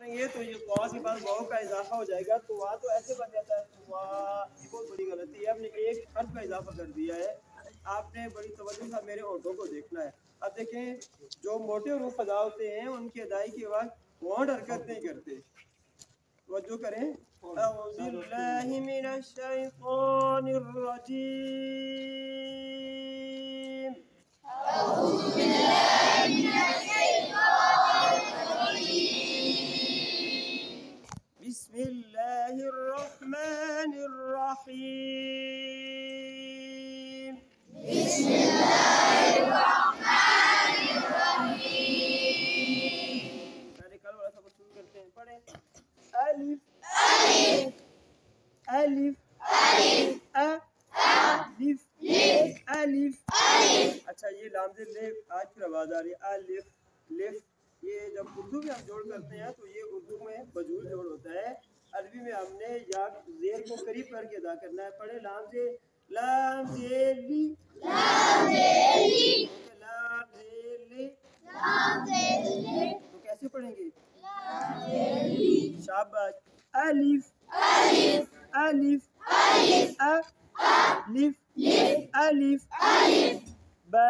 ये तो ये वाव के बाद वाव का इजाफा हो जाएगा तो वहाँ तो ऐसे बन जाता है। वाह, ये बहुत बड़ी गलती है, आपने एक हर्फ का इजाफा कर दिया है। आपने बड़ी तवज्जो से मेरे होठों को देखना है। अब देखें, जो मोटे हुरूफ अदा होते हैं उनकी अदाई के बाद होंठ हरकत नहीं करते। तवज्जो करें। अऊज़ु बिल्लाहि मिनश शैतानिर रजीम। अऊज़ु बिल्लाहि मिनश शैतानिर रजीम। बिस्मिल्लाहिर रहमानिर रहीम। बिस्मिल्लाहिर रहमानिर रहीम। पहले कल वाला सबक शुरू करते हैं, पढ़ें। अलिफ अलिफ अलिफ अलिफ अलिफ अलिफ। अच्छा, ये लाम से ले आज फिर आवाज आ रही है। अलिफ लिफ, ये जब उर्दू में हम जोड़ करते हैं तो ये उर्दू में बजूल जोड़ होता है। अरबी में हमने या जेर को करीब करके अदा करना है। पढ़े लाम से लाम ली लाम ली लाम ली लाम ली। तो कैसे पढ़ेंगे? शाबाश। अलिफ अलिफ अलिफ अलिफ अलिफ अलिफ बा